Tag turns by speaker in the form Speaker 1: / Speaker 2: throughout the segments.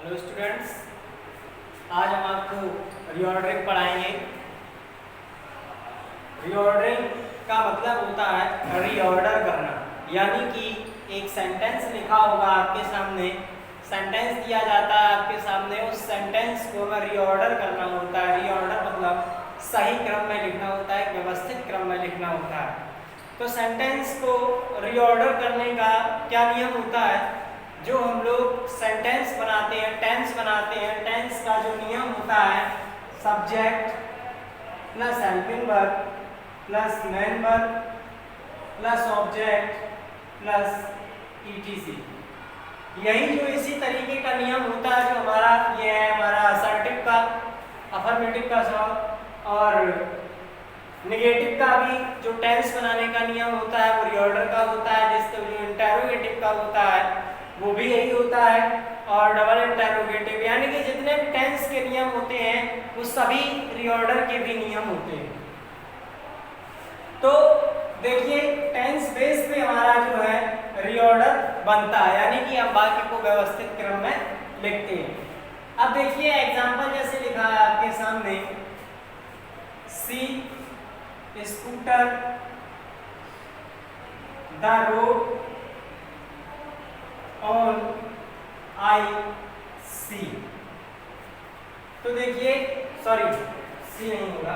Speaker 1: Hello students, आज हम आपको रीऑर्डरिंग पढ़ाएंगे। रीऑर्डरिंग का मतलब होता है रीऑर्डर करना, यानी कि एक सेंटेंस लिखा होगा आपके सामने, सेंटेंस दिया जाता है आपके सामने, उस सेंटेंस को हमें रीऑर्डर करना होता है। रीऑर्डर मतलब सही क्रम में लिखना होता है, व्यवस्थित क्रम में लिखना होता है। तो सेंटेंस को रीऑर्डर करने का क्या नियम होता है? जो हम लोग सेंटेंस बनाते हैं, टेंस बनाते हैं, टेंस का जो नियम होता है, subject plus helping verb plus main verb plus object plus etc. यही जो इसी तरीके का नियम होता है, जो हमारा ये है हमारा असर्टिव का, अफर्मेटिव का और नेगेटिव का भी जो टेंस बनाने का नियम होता है वो रीऑर्डर का होता है। जिससे जो इंटरोगेटिव का होता है वो भी यही होता है, और डबल इंटरोगेटिव, यानी कि जितने भी टेंस के नियम होते हैं वो सभी रीऑर्डर के भी नियम होते हैं। तो देखिए, टेंस बेस पे हमारा जो है रीऑर्डर बनता है, यानी कि हम वाक्य को व्यवस्थित क्रम में लिखते हैं। अब देखिए एग्जांपल जैसे लिखा है आपके सामने, see scooter the road on I see. तो देखिए, सॉरी सी नहीं होगा,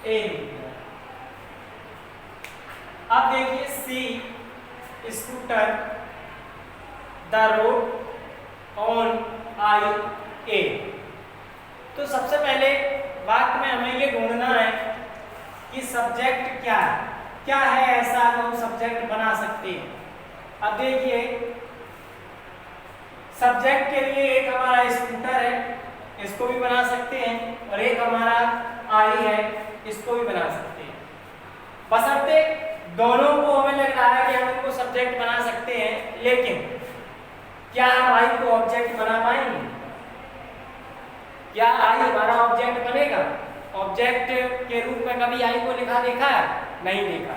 Speaker 1: ए। अब देखिए, see scooter the road on I a. तो सबसे पहले वाक्य में हमें ये ढूंढना है कि सब्जेक्ट क्या है, क्या है ऐसा जो हम सब्जेक्ट बना सकते हैं। अब देखिए, सब्जेक्ट के लिए एक हमारा स्कूटर है, इसको भी बना सकते हैं, और एक हमारा आई है, इसको भी बना सकते हैं। बशर्ते दोनों को हमें लग रहा है कि हम इनको सब्जेक्ट बना सकते हैं, लेकिन क्या हम आई को ऑब्जेक्ट बना पाएंगे? क्या आई हमारा ऑब्जेक्ट बनेगा? ऑब्जेक्ट के रूप में कभी आई को लिखा देखा है? नहीं देखा।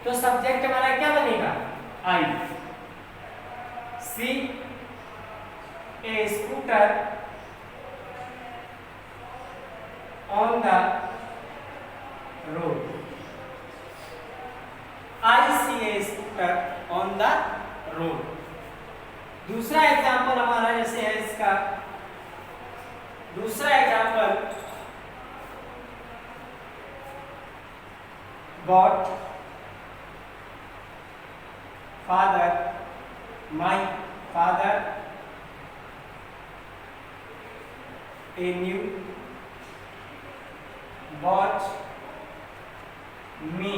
Speaker 1: तो सब्जेक्ट हमारा क्या बनेगा? I. See a scooter on the road. I see a scooter on the road. दूसरा एग्जाम्पल हमारा जैसे है इसका, दूसरा example, bought father, my father a new watch me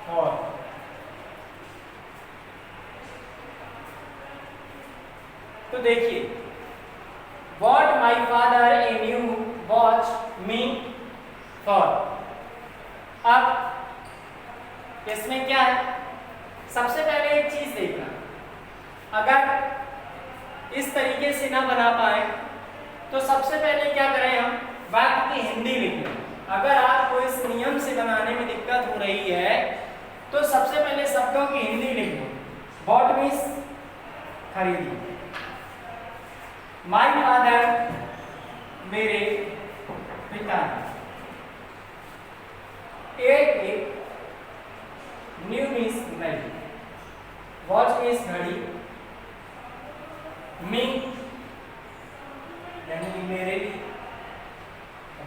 Speaker 1: for. तो देखिए, bought my father a new watch me for. अब इसमें क्या है, सबसे पहले एक चीज देखना, अगर इस तरीके से ना बना पाए तो सबसे पहले क्या करें, हम वाक्य की हिंदी लिखें। अगर आपको इस नियम से बनाने में दिक्कत हो रही है तो सबसे पहले शब्दों की हिंदी लिख लो। बॉट मीन्स खरीदी, माई फादर मेरे पिता, एक न्यू मीन्स नई, वॉच मीन्स घड़ी, मी यानी कि मेरे लिए,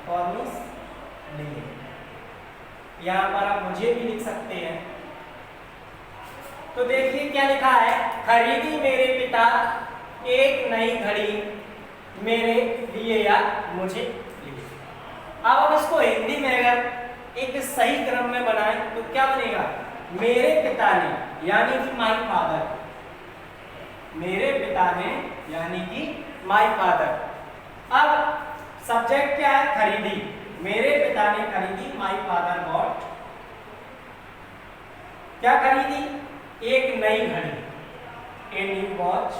Speaker 1: फॉर मीन्स लिए। यहाँ पर आप मुझे भी लिख सकते हैं। तो देखिए क्या लिखा है, खरीदी मेरे पिता एक नई घड़ी मेरे लिए या मुझे लिए। अब हम इसको हिंदी में अगर एक सही क्रम में बनाएं तो क्या बनेगा, मेरे पिता ने, यानी कि माई फादर, मेरे पिता ने यानी कि माई फादर। अब सब्जेक्ट क्या है, खरीदी, मेरे पिता ने खरीदी, माई फादर बॉट, क्या खरीदी, एक नई घड़ी, ए न्यू वॉच,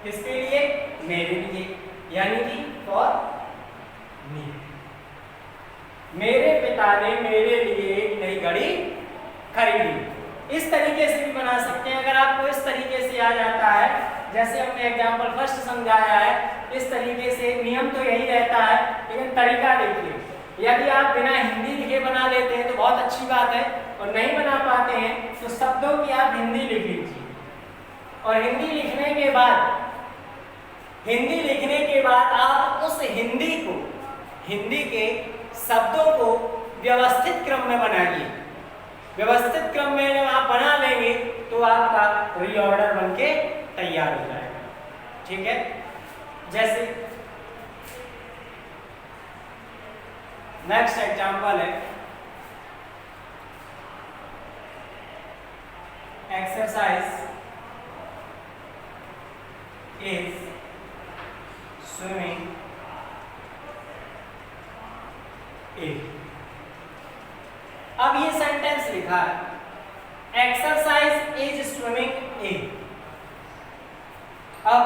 Speaker 1: किसके लिए, मेरे लिए, यानी कि फॉर मी। मेरे पिता ने मेरे लिए एक नई घड़ी खरीदी। इस तरीके से भी बना सकते हैं। अगर आपको इस तरीके से आ जाता है, जैसे हमने एग्जाम्पल फर्स्ट समझाया है, इस तरीके से नियम तो यही रहता है, लेकिन तरीका देखिए। यदि आप बिना हिंदी लिखे बना लेते हैं तो बहुत अच्छी बात है, और नहीं बना पाते हैं तो शब्दों की आप हिंदी लिख लीजिए, और हिंदी लिखने के बाद आप उस हिंदी को, हिंदी के शब्दों को व्यवस्थित क्रम में बनाइए। व्यवस्थित क्रम में जब आप बना लेंगे तो आपका रीऑर्डर बनके तैयार हो जाएगा। ठीक है, जैसे नेक्स्ट एग्जांपल है एक्सरसाइज इज स्विमिंग ए। अब ये सेंटेंस लिखा है एक्सरसाइज इज स्विमिंग ए। अब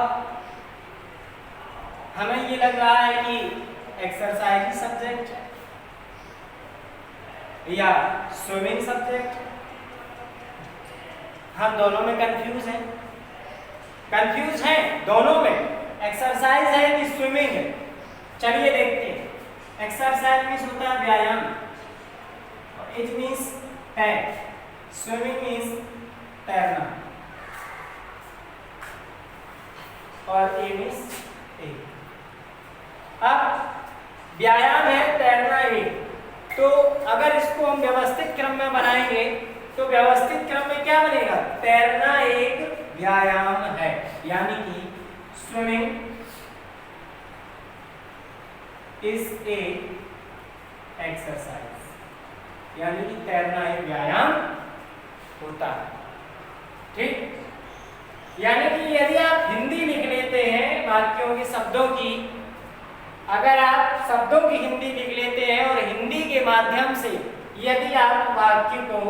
Speaker 1: हमें ये लग रहा है कि एक्सरसाइज ही सब्जेक्ट है या स्विमिंग सब्जेक्ट है। हम दोनों में कंफ्यूज हैं दोनों में, एक्सरसाइज है कि स्विमिंग है। चलिए देखते हैं। एक्सरसाइज मीन्स होता है व्यायाम, इट मीन्स तैर, स्विमिंग मीन्स तैरना, और ए मीन्स ए। अब व्यायाम है तैरना ए, तो अगर इसको हम व्यवस्थित क्रम में बनाएंगे तो व्यवस्थित क्रम में क्या बनेगा, तैरना एक व्यायाम है, यानी कि स्विमिंग इज ए एक्सरसाइज, यानी कि तैरना एक व्यायाम होता है। ठीक, यानी कि यदि आप हिंदी लिख लेते हैं वाक्यों के शब्दों की, अगर आप शब्दों की हिंदी लिख लेते हैं और हिंदी के माध्यम से यदि आप वाक्य को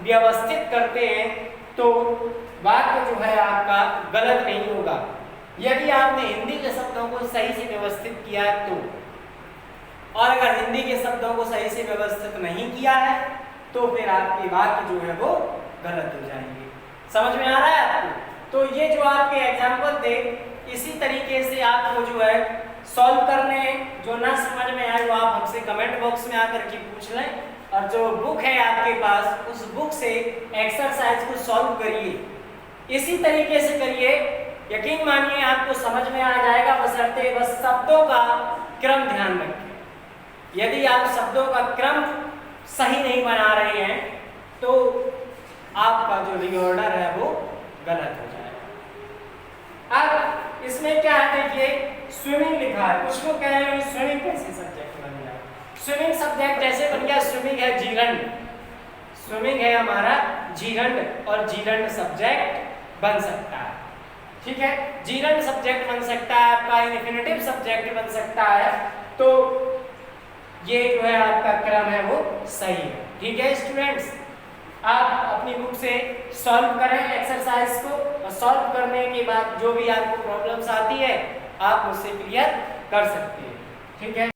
Speaker 1: व्यवस्थित करते हैं तो वाक्य जो है आपका गलत नहीं होगा। यदि आपने हिंदी के शब्दों को सही से व्यवस्थित किया है तो, और अगर हिंदी के शब्दों को सही से व्यवस्थित नहीं किया है तो फिर आपके वाक्य जो है वो गलत हो जाएंगे। समझ में आ रहा है आपको? तो ये जो आपके एग्जाम्पल थे, इसी तरीके से आपको जो है सॉल्व करने, जो ना समझ में आए वो आप हमसे कमेंट बॉक्स में आकर के पूछ लें, और जो बुक है आपके पास उस बुक से एक्सरसाइज को सॉल्व करिए। इसी तरीके से करिए, यकीन मानिए आपको समझ में आ जाएगा, बशर्ते बस शब्दों का क्रम ध्यान रखें। यदि आप शब्दों का क्रम सही नहीं बना रहे हैं तो आपका जो रीऑर्डर है वो गलत हो जाएगा। अब इसमें क्या है, देखिए स्विमिंग लिखा है, कुछ लोग कह रहे हैं स्विमिंग कैसे सब्जेक्ट बन गया। स्विमिंग सब्जेक्ट ऐसे बन गया, स्विमिंग है जीरंड, स्विमिंग है हमारा जीरंड, और जीरंड सब्जेक्ट बन सकता है। ठीक है, जीरंड सब्जेक्ट बन सकता है, आपका इन्फिनेटिव सब्जेक्ट बन सकता है। तो ये जो है आपका क्रम है वो सही है। ठीक है स्टूडेंट्स, आप अपनी बुक से सॉल्व करें एक्सरसाइज को, और सॉल्व करने के बाद जो भी आपको प्रॉब्लम्स आती है आप उससे क्लियर कर सकते हैं। ठीक है।